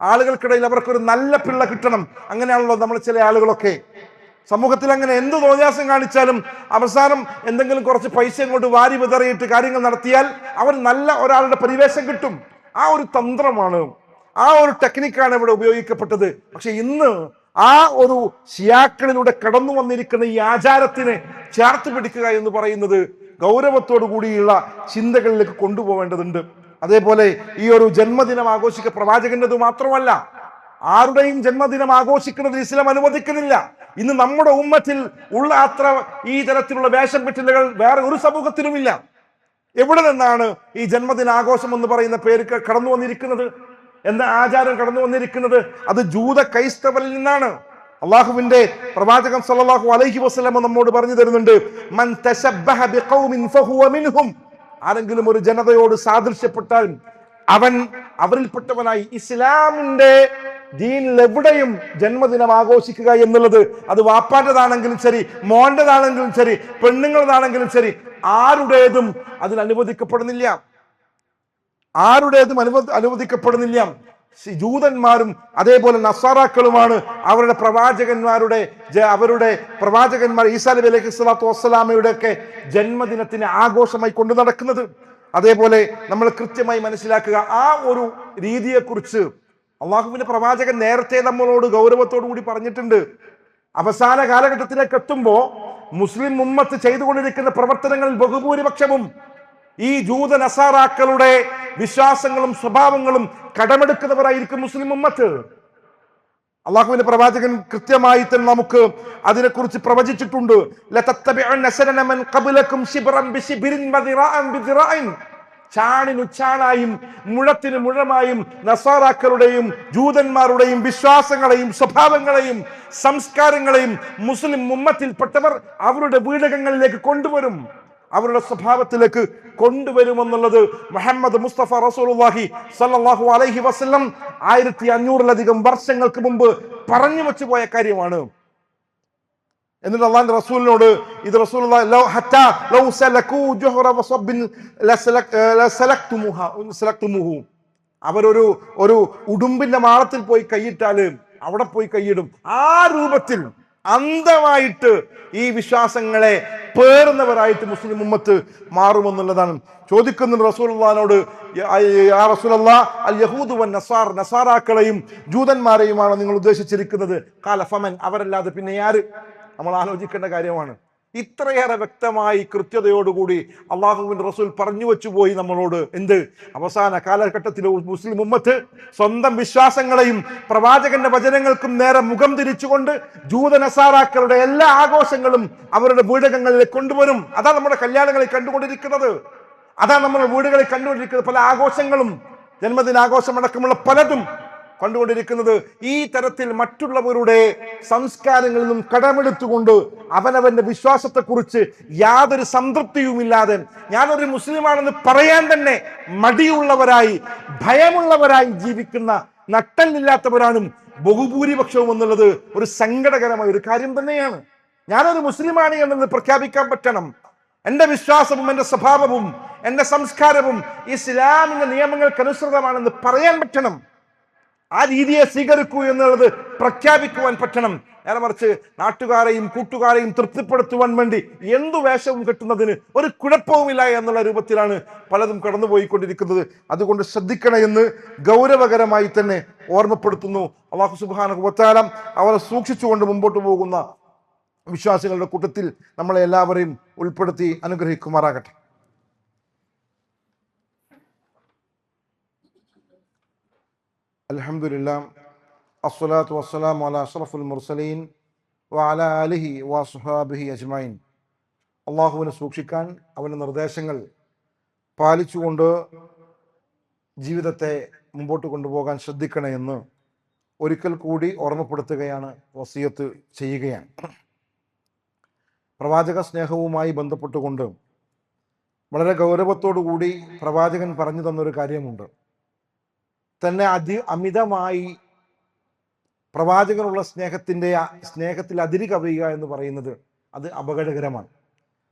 ആളുകൾക്കിടയിൽ അവർക്കൊരു നല്ല പിള്ള കിട്ടണം. അങ്ങനെയാണല്ലോ നമ്മൾ ചില ആളുകളൊക്കെ സമൂഹത്തിൽ അങ്ങനെ എന്ത് തോന്നിയാസം കാണിച്ചാലും അവസാനം എന്തെങ്കിലും കുറച്ച് പൈസ കൊണ്ട് വാരി വിതറിയിട്ട് കാര്യങ്ങൾ നടത്തിയാൽ അവർ നല്ല ഒരാളുടെ പരിവേഷം കിട്ടും. ആ ഒരു തന്ത്രമാണ്, ആ ഒരു ടെക്നിക്കാണ് ഇവിടെ ഉപയോഗിക്കപ്പെട്ടത്. പക്ഷെ ഇന്ന് ആ ഒരു ഷിയാക്കളിലൂടെ കടന്നു വന്നിരിക്കുന്ന ഈ ആചാരത്തിനെ ചേർത്ത് പിടിക്കുക എന്ന് പറയുന്നത് ഗൗരവത്തോടു കൂടിയുള്ള ചിന്തകളിലേക്ക് കൊണ്ടുപോകേണ്ടതുണ്ട്. അതേപോലെ ഈ ഒരു ജന്മദിനം ആഘോഷിക്കുക പ്രവാചകന്റേത് മാത്രമല്ല, ആരുടെയും ജന്മദിനം ആഘോഷിക്കുന്നത് ഇസ്ലാം അനുവദിക്കുന്നില്ല. ഇന്ന് നമ്മുടെ ഉമ്മത്തിൽ ഉള്ള അത്ര ഈ തരത്തിലുള്ള വേഷം കെട്ടലുകൾ വേറെ ഒരു സമൂഹത്തിലുമില്ല. എവിടെ നിന്നാണ് ഈ ജന്മദിന ആഘോഷം എന്ന് പറയുന്ന പേര് കടന്നു വന്നിരിക്കുന്നത്? എന്താ ആചാരം കടന്നു വന്നിരിക്കുന്നത്? അത് ജൂത ക്രൈസ്തവരിൽ നിന്നാണ്. അള്ളാഹുവിന്റെ പ്രവാചകൻ സല്ലല്ലാഹു അലൈഹി വസല്ലം നമ്മോട് പറഞ്ഞു തരുന്നുണ്ട്, മൻ തശബ്ബഹ ബിഖൗമിൻ ഫഹുവ മിൻഹും. ആരെങ്കിലും ഒരു ജനതയോട് സാദൃശ്യപ്പെട്ടാൽ അവൻ അവരിൽപ്പെട്ടവനായി. ഇസ്ലാമിന്റെ ദീനിൽ എവിടെയും ജന്മദിനം ആഘോഷിക്കുക എന്നുള്ളത് അത് വാപ്പാൻ്റെതാണെങ്കിലും ശരി, മോൻ്റെതാണെങ്കിലും ശരി, പെണ്ണുങ്ങളതാണെങ്കിലും ശരി, ആരുടേതും അതിൽ അനുവദിക്കപ്പെടുന്നില്ല. ജൂതന്മാരും അതേപോലെ നസാറാക്കളുമാണ് അവരുടെ പ്രവാചകന്മാർ ഈസാ നബി അലൈഹി സ്വലാത്തു വസ്സലാമയുടെ ഒക്കെ ജന്മദിനത്തിന് ആഘോഷമായി കൊണ്ടു നടക്കുന്നത്. അതേപോലെ നമ്മൾ കൃത്യമായി മനസ്സിലാക്കുക, ആ ഒരു രീതിയെക്കുറിച്ച് അള്ളാഹുവിന്റെ പ്രവാചകൻ നേരത്തെ നമ്മളോട് ഗൗരവത്തോടു കൂടി പറഞ്ഞിട്ടുണ്ട്. അവസാന കാലഘട്ടത്തിലേക്ക് എത്തുമ്പോൾ മുസ്ലിം ഉമ്മത്ത് ചെയ്തുകൊണ്ടിരിക്കുന്ന പ്രവർത്തനങ്ങളിൽ ബഹുഭൂരിപക്ഷവും ഈ ജൂത നസാറാക്കളുടെ വിശ്വാസങ്ങളും സ്വഭാവങ്ങളും കടമെടുക്കുന്നവരായിരിക്കും മുസ്ലിം ഉമ്മത്ത്. അള്ളാഹുവിന്റെ പ്രവാചകൻ കൃത്യമായി തന്നെ നമുക്ക് അതിനെക്കുറിച്ച് പ്രവചിച്ചിട്ടുണ്ട്. ചാണിനു ചാണായും മുഴത്തിന് മുഴമായും നസാറാക്കളുടെയും ജൂതന്മാരുടെയും വിശ്വാസങ്ങളെയും സ്വഭാവങ്ങളെയും സംസ്കാരങ്ങളെയും മുസ്ലിം ഉമ്മത്തിൽപ്പെട്ടവർ അവരുടെ വീടകങ്ങളിലേക്ക് കൊണ്ടുവരും, അവരുടെ സ്വഭാവത്തിലേക്ക് കൊണ്ടുവരുമെന്നുള്ളത് മുഹമ്മദ് മുസ്തഫ റസൂലുള്ളാഹി സ്വല്ലല്ലാഹു അലൈഹി വസല്ലം 1500-ലധികം വർഷങ്ങൾക്ക് മുമ്പ് പറഞ്ഞു വെച്ചു പോയ കാര്യമാണ്. എന്നിട്ട് അള്ളാഹുവിന്റെ റസൂലിനോട് ഇത് അവരൊരു ഉടുമ്പിന്റെ മാളത്തിൽ പോയി കൈയിട്ടാല് അവിടെ പോയി കൈയിടും. ആ രൂപത്തിൽ അന്ധമായിട്ട് ഈ വിശ്വാസങ്ങളെ പേറുന്നവരായിട്ട് മുസ്ലിം ഉമ്മത്ത് മാറുമെന്നുള്ളതാണ്. ചോദിക്കുന്നുണ്ട് റസൂലുള്ളാഹിനോട്, യാ റസൂലല്ലാഹ് അൽ യഹൂദു വൻ നസാർ, നസാറാക്കളെയും ജൂതന്മാരെയുമാണ് നിങ്ങൾ ഉദ്ദേശിച്ചിരിക്കുന്നത്? ഖാല ഫമൻ, അവരല്ലാതെ പിന്നെ ആര്? നമ്മൾ ആലോചിക്കേണ്ട കാര്യമാണ്. ഇത്രയേറെ വ്യക്തമായി കൃത്യതയോടുകൂടി അള്ളാഹുവിന്റെ റസൂൽ പറഞ്ഞു വെച്ചു പോയി നമ്മളോട്. എന്ത്? അവസാന കാലഘട്ടത്തിലെ മുസ്ലിം ഉമ്മത്ത് സ്വന്തം വിശ്വാസങ്ങളെയും പ്രവാചകന്റെ വചനങ്ങൾക്കും നേരെ മുഖം തിരിച്ചുകൊണ്ട് ജൂത നസാറാക്കളുടെ എല്ലാ ആഘോഷങ്ങളും അവരുടെ വീടകങ്ങളിൽ കൊണ്ടുവരും. അതാ നമ്മുടെ കല്യാണങ്ങളിൽ കണ്ടുകൊണ്ടിരിക്കുന്നത്, അതാ നമ്മുടെ വീടുകളിൽ കണ്ടുകൊണ്ടിരിക്കുന്നത്. പല ആഘോഷങ്ങളും, ജന്മദിനാഘോഷമടക്കമുള്ള പലതും കണ്ടുകൊണ്ടിരിക്കുന്നത് ഈ തരത്തിൽ മറ്റുള്ളവരുടെ സംസ്കാരങ്ങളിൽ നിന്നും കടമെടുത്തുകൊണ്ട് അവനവന്റെ വിശ്വാസത്തെക്കുറിച്ച് യാതൊരു സംതൃപ്തിയുമില്ലാതെ ഞാനൊരു മുസ്ലിമാണെന്ന് പറയാൻ തന്നെ മടിയുള്ളവരായി, ഭയമുള്ളവരായി ജീവിക്കുന്ന നട്ടലില്ലാത്തവരാണ് ബഹുഭൂരിപക്ഷവും എന്നുള്ളത് ഒരു സങ്കടകരമായ ഒരു കാര്യം തന്നെയാണ്. ഞാനൊരു മുസ്ലിമാണ് എന്നത് പ്രഖ്യാപിക്കാൻ പറ്റണം. എന്റെ വിശ്വാസവും എന്റെ സ്വഭാവവും എന്റെ സംസ്കാരവും ഇസ്ലാമിന്റെ നിയമങ്ങൾക്കനുസൃതമാണെന്ന് പറയാൻ പറ്റണം. ആ രീതിയെ സ്വീകരിക്കൂ എന്നുള്ളത് പ്രഖ്യാപിക്കുവാൻ പറ്റണം. നേരെ മറിച്ച് നാട്ടുകാരെയും കൂട്ടുകാരെയും തൃപ്തിപ്പെടുത്തുവാൻ വേണ്ടി എന്തു വേഷവും കെട്ടുന്നതിന് ഒരു കുഴപ്പവുമില്ല എന്നുള്ള രൂപത്തിലാണ് പലതും കടന്നുപോയിക്കൊണ്ടിരിക്കുന്നത്. അതുകൊണ്ട് ശ്രദ്ധിക്കണം എന്ന് ഗൗരവകരമായി തന്നെ ഓർമ്മപ്പെടുത്തുന്നു. അല്ലാഹു സുബ്ഹാനഹു വ തആല അവരെ സൂക്ഷിച്ചുകൊണ്ട് മുമ്പോട്ട് പോകുന്ന വിശ്വാസികളുടെ കൂട്ടത്തിൽ നമ്മളെ എല്ലാവരെയും ഉൾപ്പെടുത്തി അനുഗ്രഹിക്കുമാറാകട്ടെ. അൽഹംദുലില്ലാഹ് അസ്സലാത്തു വസ്സലാമു അലാ അഷ്റഫുൽ മുർസലീൻ വഅലാ ആലിഹി വസ്വഹാബിഹി അജ്മഈൻ. അള്ളാഹുവിനെ സൂക്ഷിക്കാൻ, അവൻ്റെ നിർദ്ദേശങ്ങൾ പാലിച്ചുകൊണ്ട് ജീവിതത്തെ മുമ്പോട്ട് കൊണ്ടുപോകാൻ ശ്രദ്ധിക്കണമെന്ന് ഒരിക്കൽ കൂടി ഓർമ്മപ്പെടുത്തുകയാണ്, വസിയത്ത് ചെയ്യുകയാണ്. പ്രവാചക സ്നേഹവുമായി ബന്ധപ്പെട്ടുകൊണ്ട് വളരെ ഗൗരവത്തോടു കൂടി പ്രവാചകൻ പറഞ്ഞു തന്നൊരു കാര്യമുണ്ട്. തന്നെ അമിതമായി പ്രവാചകനുള്ള സ്നേഹത്തിൽ അതിരി കവിയുക എന്ന് പറയുന്നത് അത് അപകടകരമാണ്.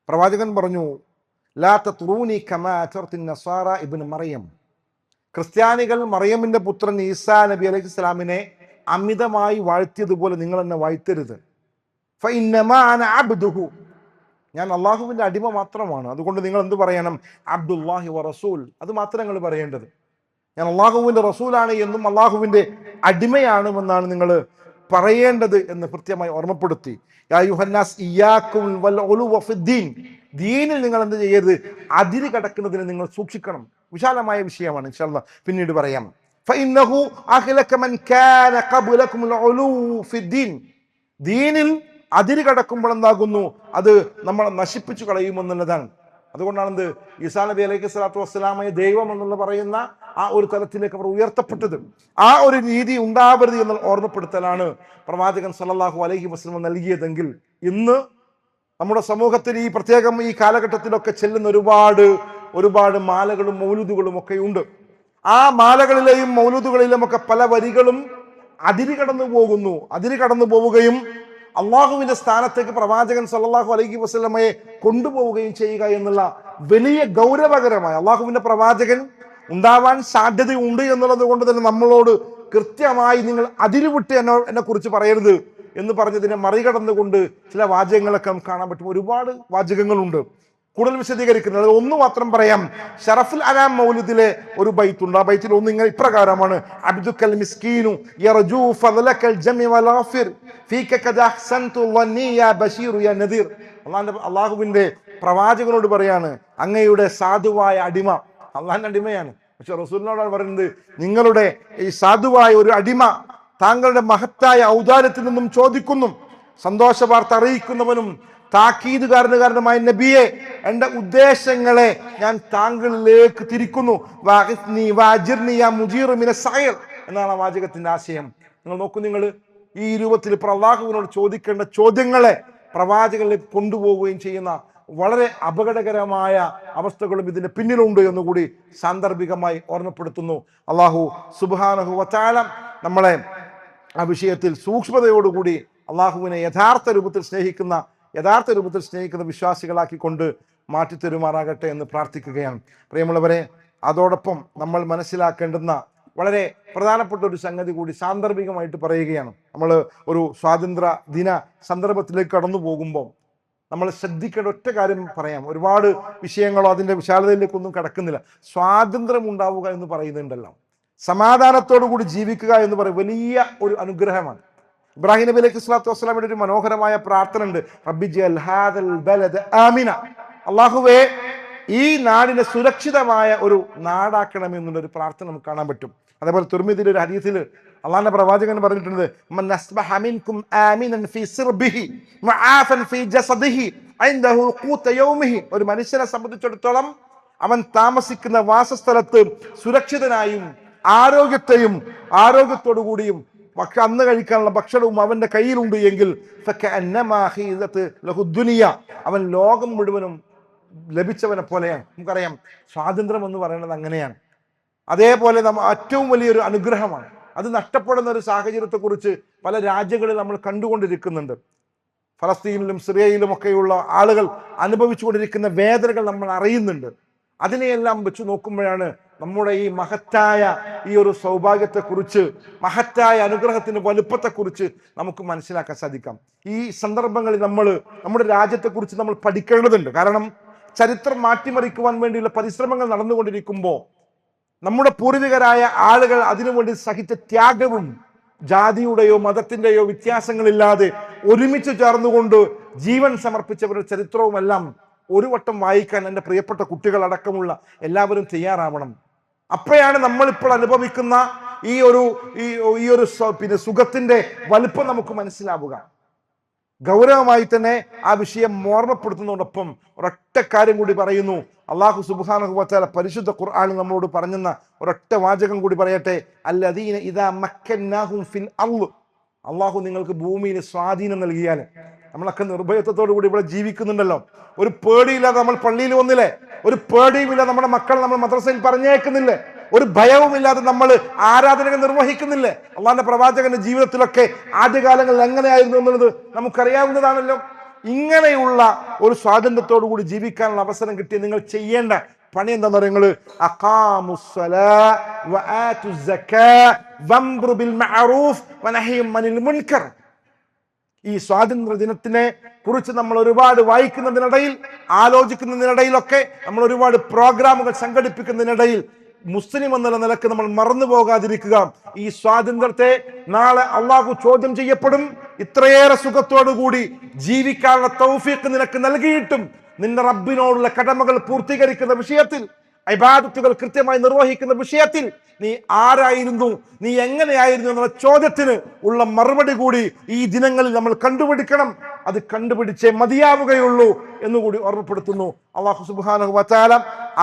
പ്രവാചകൻ പറഞ്ഞു, ലാ തത്റൂനി കമാ അതർത്തിൻ നസാറ ഇബ്നു മറിയം. ക്രിസ്ത്യാനികൾ മറിയമിന്റെ പുത്രൻ ഈസാ നബി അലൈഹി സ്വലാമിനെ അമിതമായി വാഴ്ത്തിയതുപോലെ നിങ്ങൾ എന്നെ വാഴ്ത്തരുത്. ഫഇന്നമാ അന അബ്ദുഹു, ഞാൻ അള്ളാഹുവിന്റെ അടിമ മാത്രമാണ്. അതുകൊണ്ട് നിങ്ങൾ എന്ത് പറയണം? അബ്ദുല്ലാഹി വ റസൂൽ. അത് മാത്രം നിങ്ങൾ പറയേണ്ടത്. ഞാൻ അള്ളാഹുവിന്റെ റസൂലാണ് എന്നും അള്ളാഹുവിന്റെ അടിമയാണെന്നാണ് നിങ്ങൾ പറയേണ്ടത് എന്ന് കൃത്യമായി ഓർമ്മപ്പെടുത്തി. യാ യുഹന്നാസ് ഇയ്യാകും വൽ ഉലുവ ഫിദ്ദീൻ. ദീനിൽ നിങ്ങൾ എന്ത് ചെയ്യരുത്? അതിര് കടക്കുന്നതിന് നിങ്ങൾ സൂക്ഷിക്കണം. വിശാലമായ വിഷയമാണ്, ഇൻഷാ അല്ലാഹ് പിന്നീട് പറയാം. ഫഇന്നഹു അഹ്ലക മൻ കാന ഖബ്ലകും അൽ ഉലുവ ഫിദ്ദീൻ. ദീനിൽ അതിര് കടക്കുമ്പോൾ എന്താകുന്നു? അത് നമ്മളെ നശിപ്പിച്ചു കളയുമെന്നുള്ളതാണ്. അതുകൊണ്ടാണ് ഈസാ നബി അലൈഹി സ്വലാത്തു വസ്സലാമയെ ദൈവം എന്നുള്ള പറയുന്ന ആ ഒരു തലത്തിലേക്ക് അവർ ഉയർത്തപ്പെട്ടത്. ആ ഒരു രീതി ഉണ്ടാവരുത് എന്ന് ഓർമ്മപ്പെടുത്തലാണ് പ്രവാചകൻ സല്ലല്ലാഹു അലൈഹി വസല്ലം നൽകിയതെങ്കിൽ ഇന്ന് നമ്മുടെ സമൂഹത്തിൽ ഈ പ്രത്യേകം ഈ കാലഘട്ടത്തിലൊക്കെ ചെല്ലുന്ന ഒരുപാട് മാലകളും മൗലൂദുകളും ഒക്കെ ഉണ്ട്. ആ മാലകളിലെയും മൗലൂദുകളിലും ഒക്കെ പല വരികളും അതിര് കടന്നു പോവുകയും അള്ളാഹുവിന്റെ സ്ഥാനത്തേക്ക് പ്രവാചകൻ സല്ലല്ലാഹു അലൈഹി വസല്ലമയെ കൊണ്ടുപോവുകയും ചെയ്യുക എന്നുള്ള വലിയ ഗൗരവകരമായ, അള്ളാഹുവിന്റെ പ്രവാചകൻ ഉണ്ടാവാൻ സാധ്യതയുണ്ട് എന്നുള്ളത് കൊണ്ട് തന്നെ നമ്മളോട് കൃത്യമായി നിങ്ങൾ അതിരുവിട്ട് എന്നെ കുറിച്ച് പറയരുത് എന്ന് പറഞ്ഞതിനെ മറികടന്നുകൊണ്ട് ചില വാചകങ്ങളൊക്കെ നമുക്ക് കാണാൻ പറ്റും. ഒരുപാട് വാചകങ്ങളുണ്ട്. കൂടുതൽ വിശദീകരിക്കുന്നത് ഒന്ന് മാത്രം പറയാം. ഷറഫുൽ അനാം മൗലിദിലെ ഒരു ബൈത്തുണ്ട്. ആ ബൈത്തിൽ ഒന്ന് ഇങ്ങനെ ഇപ്രകാരമാണ്: അബ്ദുക്കൽ മിസ്കീനു യർജു ഫളലകൽ ജമി വൽ ഗഫിർ ഫീക ഖദ അഹ്സൻതു വന്നി യാ ബശീർ യാ നദീർ. അള്ളാഹുവിന്റെ പ്രവാചകനോട് പറയാണ്, അങ്ങയുടെ സാധുവായ അടിമ, അള്ളാഹിന്റെ അടിമയാണ്, പക്ഷെ റസൂലിനോടാണ് പറയുന്നത്, നിങ്ങളുടെ ഈ സാധുവായ ഒരു അടിമ താങ്കളുടെ മഹത്തായ ഔദാര്യത്തിൽ നിന്നും ചോദിക്കുന്നു. സന്തോഷ വാർത്ത അറിയിക്കുന്നവനും താക്കീതുകാരനുമായ നബിയെ, എന്റെ ഉദ്ദേശങ്ങളെ ഞാൻ താങ്കളിലേക്ക് തിരിക്കുന്നു. എന്നാണ് ആ വാചകത്തിന്റെ ആശയം. നിങ്ങൾ നോക്കൂ, നിങ്ങൾ ഈ രൂപത്തിൽ അല്ലാഹുവിനോട് ചോദിക്കേണ്ട ചോദ്യങ്ങളെ പ്രവാചകനിലേക്ക് കൊണ്ടുപോവുകയും ചെയ്യുന്ന വളരെ അപകടകരമായ അവസ്ഥകളും ഇതിന്റെ പിന്നിലുണ്ട് എന്നുകൂടി സാന്ദർഭികമായി ഓർമ്മപ്പെടുത്തുന്നു. അല്ലാഹു സുബ്ഹാനഹു വ തആല നമ്മളെ ആ വിഷയത്തിൽ സൂക്ഷ്മതയോടുകൂടി അള്ളാഹുവിനെ യഥാർത്ഥ രൂപത്തിൽ സ്നേഹിക്കുന്ന വിശ്വാസികളാക്കിക്കൊണ്ട് മാറ്റിത്തരുമാറാകട്ടെ എന്ന് പ്രാർത്ഥിക്കുകയാണ്. പ്രിയമുള്ളവരെ, അതോടൊപ്പം നമ്മൾ മനസ്സിലാക്കേണ്ടുന്ന വളരെ പ്രധാനപ്പെട്ട ഒരു സംഗതി കൂടി സാന്ദർഭികമായിട്ട് പറയുകയാണ്. നമ്മൾ ഒരു സ്വാതന്ത്ര്യ ദിന സന്ദർഭത്തിലേക്ക് കടന്നു പോകുമ്പോൾ നമ്മൾ ശ്രദ്ധിക്കേണ്ട ഒറ്റ കാര്യം പറയാം. ഒരുപാട് വിഷയങ്ങളോ അതിൻ്റെ വിശാലതയിലേക്കൊന്നും കടക്കുന്നില്ല. സ്വാതന്ത്ര്യം ഉണ്ടാവുക എന്ന് പറയുന്നുണ്ടല്ലോ, സമാധാനത്തോടു കൂടി ജീവിക്കുക എന്ന് പറയും, വലിയ ഒരു അനുഗ്രഹമാണ്. ഇബ്രാഹിം നബി അലൈഹി സ്വലാത്തു വസ്സലാമിന്റെ ഒരു മനോഹരമായ പ്രാർത്ഥന ഉണ്ട്, റബ്ബി ജഅൽ ഹാദൽ ബലദ ആമിന, അള്ളാഹുവേ ഈ നാടിനെ സുരക്ഷിതമായ ഒരു നാടാക്കണം എന്നുള്ളൊരു പ്രാർത്ഥന നമുക്ക് കാണാൻ പറ്റും. അതേപോലെ തിർമിദിയിലെ ഒരു ഹദീസിൽ അള്ളാഹുവിന്റെ പ്രവാചകൻ പറഞ്ഞിട്ടുണ്ട്, മൻ അസ്ബഹ മിൻകും ആമിനൻ ഫീ സിർബിഹി മുആഫൻ ഫീ ജസദിഹി ഇൻദഹു ഖൂത യൗമിഹി, ഒരു മനുഷ്യനെ സംബന്ധിച്ചിടത്തോളം അവൻ താമസിക്കുന്ന വാസസ്ഥലത്ത് സുരക്ഷിതനായും ആരോഗ്യത്തോടു കൂടിയും അന്ന് കഴിക്കാനുള്ള ഭക്ഷണവും അവന്റെ കയ്യിലുണ്ട് എങ്കിൽ അവൻ ലോകം മുഴുവനും ലഭിച്ചവനെ പോലെയാണ്. നമുക്കറിയാം സ്വാതന്ത്ര്യം എന്ന് പറയുന്നത് അങ്ങനെയാണ്. അതേപോലെ ഏറ്റവും വലിയൊരു അനുഗ്രഹമാണ്. അത് നഷ്ടപ്പെടുന്ന ഒരു സാഹചര്യത്തെക്കുറിച്ച് പല രാജ്യങ്ങളിൽ നമ്മൾ കണ്ടുകൊണ്ടിരിക്കുന്നുണ്ട്. ഫലസ്തീനിലും സിറിയയിലും ഒക്കെയുള്ള ആളുകൾ അനുഭവിച്ചുകൊണ്ടിരിക്കുന്ന വേദനകൾ നമ്മൾ അറിയുന്നുണ്ട്. അതിനെയെല്ലാം വെച്ച് നോക്കുമ്പോഴാണ് നമ്മുടെ ഈ മഹത്തായ ഈ ഒരു സൗഭാഗ്യത്തെക്കുറിച്ച്, മഹത്തായ അനുഗ്രഹത്തിന്റെ വലുപ്പത്തെക്കുറിച്ച് നമുക്ക് മനസ്സിലാക്കാൻ സാധിക്കാം. ഈ സന്ദർഭങ്ങളിൽ നമ്മുടെ രാജ്യത്തെക്കുറിച്ച് നമ്മൾ പഠിക്കേണ്ടതുണ്ട്. കാരണം ചരിത്രം മാറ്റിമറിക്കുവാൻ വേണ്ടിയുള്ള പരിശ്രമങ്ങൾ നടന്നുകൊണ്ടിരിക്കുമ്പോൾ നമ്മുടെ പൂർവികരായ ആളുകൾ അതിനുവേണ്ടി സഹിച്ച ത്യാഗവും ജാതിയുടെയോ മതത്തിന്റെയോ വ്യത്യാസങ്ങളില്ലാതെ ഒരുമിച്ച് ചേർന്നുകൊണ്ട് ജീവൻ സമർപ്പിച്ചവരുടെ ചരിത്രവുമെല്ലാം ഒരു വട്ടം വായിക്കാൻ എൻ്റെ പ്രിയപ്പെട്ട കുട്ടികളടക്കമുള്ള എല്ലാവരും തയ്യാറാവണം. അപ്പോഴാണ് നമ്മളിപ്പോൾ അനുഭവിക്കുന്ന ഈ ഒരു സുഖത്തിന്റെ വലുപ്പം നമുക്ക് മനസ്സിലാവുക. ഗൗരവമായി തന്നെ ആ വിഷയം ഓർമ്മപ്പെടുത്തുന്നതോടൊപ്പം ഒരൊറ്റ കാര്യം കൂടി പറയുന്നു. അള്ളാഹു സുബ്ഹാനഹു വ തആല പരിശുദ്ധ ഖുർആനിൽ നമ്മളോട് പറഞ്ഞെന്ന ഒരൊറ്റ വാചകം കൂടി പറയട്ടെ, അല്ലദീന ഇദാ മക്കന്നാഹും ഫിൽ അർള്, അള്ളാഹു നിങ്ങൾക്ക് ഭൂമിയിൽ സ്വാധീനം നൽകിയാൽ, നമ്മളൊക്കെ നിർഭയത്വത്തോടു കൂടി ഇവിടെ ജീവിക്കുന്നുണ്ടല്ലോ, ഒരു പേടിയില്ലാതെ നമ്മൾ പള്ളിയിൽ വന്നില്ലേ, ഒരു പേടിയുമില്ലാതെ നമ്മുടെ മക്കൾ നമ്മൾ മദ്രസയിൽ പറഞ്ഞേക്കുന്നില്ലേ, ഒരു ഭയവുമില്ലാതെ നമ്മൾ ആരാധനകൾ നിർവഹിക്കുന്നില്ലേ. അള്ളാഹിന്റെ പ്രവാചകന്റെ ജീവിതത്തിലൊക്കെ ആദ്യകാലങ്ങളിൽ എങ്ങനെയായിരുന്നു എന്നുള്ളത് നമുക്കറിയാവുന്നതാണല്ലോ. ഇങ്ങനെയുള്ള ഒരു സ്വാതന്ത്ര്യത്തോടു കൂടി ജീവിക്കാനുള്ള അവസരം കിട്ടിയ നിങ്ങൾ ചെയ്യേണ്ട പണി എന്താന്ന് പറയുന്നത്, ഈ സ്വാതന്ത്ര്യ ദിനത്തിനെ കുറിച്ച് നമ്മൾ ഒരുപാട് വായിക്കുന്നതിനിടയിൽ, ആലോചിക്കുന്നതിനിടയിലൊക്കെ, നമ്മൾ ഒരുപാട് പ്രോഗ്രാമുകൾ സംഘടിപ്പിക്കുന്നതിനിടയിൽ മുസ്ലിം എന്നുള്ള നിലക്ക് നമ്മൾ മറന്നു പോകാതിരിക്കുക. ഈ സ്വാതന്ത്ര്യത്തെ നാളെ അള്ളാഹു ചോദ്യം ചെയ്യപ്പെടും. ഇത്രയേറെ സുഖത്തോടു കൂടി ജീവിക്കാനുള്ള തൗഫീഖ് നിനക്ക് നൽകിയിട്ടും നിന്റെ റബ്ബിനോടുള്ള കടമകൾ പൂർത്തീകരിക്കുന്ന വിഷയത്തിൽ, ഇബാദത്തുകൾ കൃത്യമായി നിർവഹിക്കുന്ന വിഷയത്തിൽ നീ ആരായിരുന്നു, നീ എങ്ങനെയായിരുന്നു എന്നുള്ള ചോദ്യത്തിന് ഉള്ള മറുപടി കൂടി ഈ ദിനങ്ങളിൽ നമ്മൾ കണ്ടുപിടിക്കണം. അത് കണ്ടുപിടിച്ചേ മതിയാവുകയുള്ളൂ എന്നുകൂടി ഓർമ്മപ്പെടുത്തുന്നു. അല്ലാഹു സുബ്ഹാനഹു വ തആല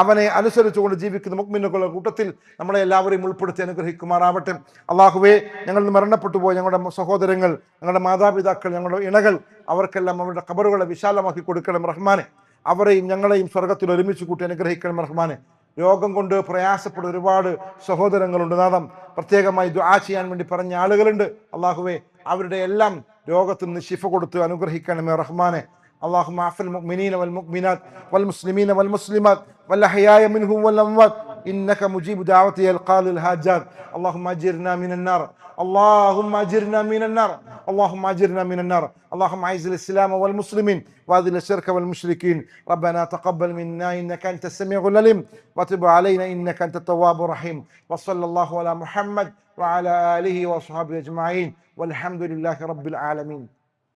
അവനെ അനുസരിച്ചുകൊണ്ട് ജീവിക്കുന്ന മുഅ്മിനുകളുടെ കൂട്ടത്തിൽ നമ്മളെ എല്ലാവരെയും ഉൾപ്പെടുത്തി അനുഗ്രഹിക്കുമാറാവട്ടെ. അള്ളാഹുവേ, ഞങ്ങൾ മരണപ്പെട്ടു പോയ ഞങ്ങളുടെ സഹോദരങ്ങൾ, ഞങ്ങളുടെ മാതാപിതാക്കൾ, ഞങ്ങളുടെ ഇണകൾ, അവർക്കെല്ലാം അവരുടെ ഖബറുകളെ വിശാലമാക്കി കൊടുക്കണം റഹ്മാനെ. അവരെയും ഞങ്ങളെയും സ്വർഗത്തിൽ ഒരുമിച്ച് കൂട്ടി അനുഗ്രഹിക്കണം റഹ്മാനെ. രോഗം കൊണ്ട് പ്രയാസപ്പെടുന്ന ഒരുപാട് സഹോദരങ്ങളുണ്ട് നാദം. പ്രത്യേകമായി ദുആ ചെയ്യാൻ വേണ്ടി പറഞ്ഞ ആളുകളുണ്ട്. അള്ളാഹുവേ, അവരുടെ എല്ലാം രോഗത്തിൽ നിന്ന് ശിഫ കൊടുത്ത് അനുഗ്രഹിക്കണമേ റഹ്മാനെ. اللهم اعف المؤمنين والمؤمنات والمسلمين والمسلمات والأحياء منهم والأموات إنك مجيب دعوته القال الهاجات. اللهم أجرنا من النار، اللهم أجرنا من النار، اللهم أجرنا من النار. اللهم أعز الإسلام والمسلمين وأذل الشرك والمشركين. ربنا تقبل منا إنك أنت السميع العليم وتب علينا إنك أنت التواب الرحيم. وصلى الله على محمد وعلى آله وصحبه أجمعين والحمد لله رب العالمين.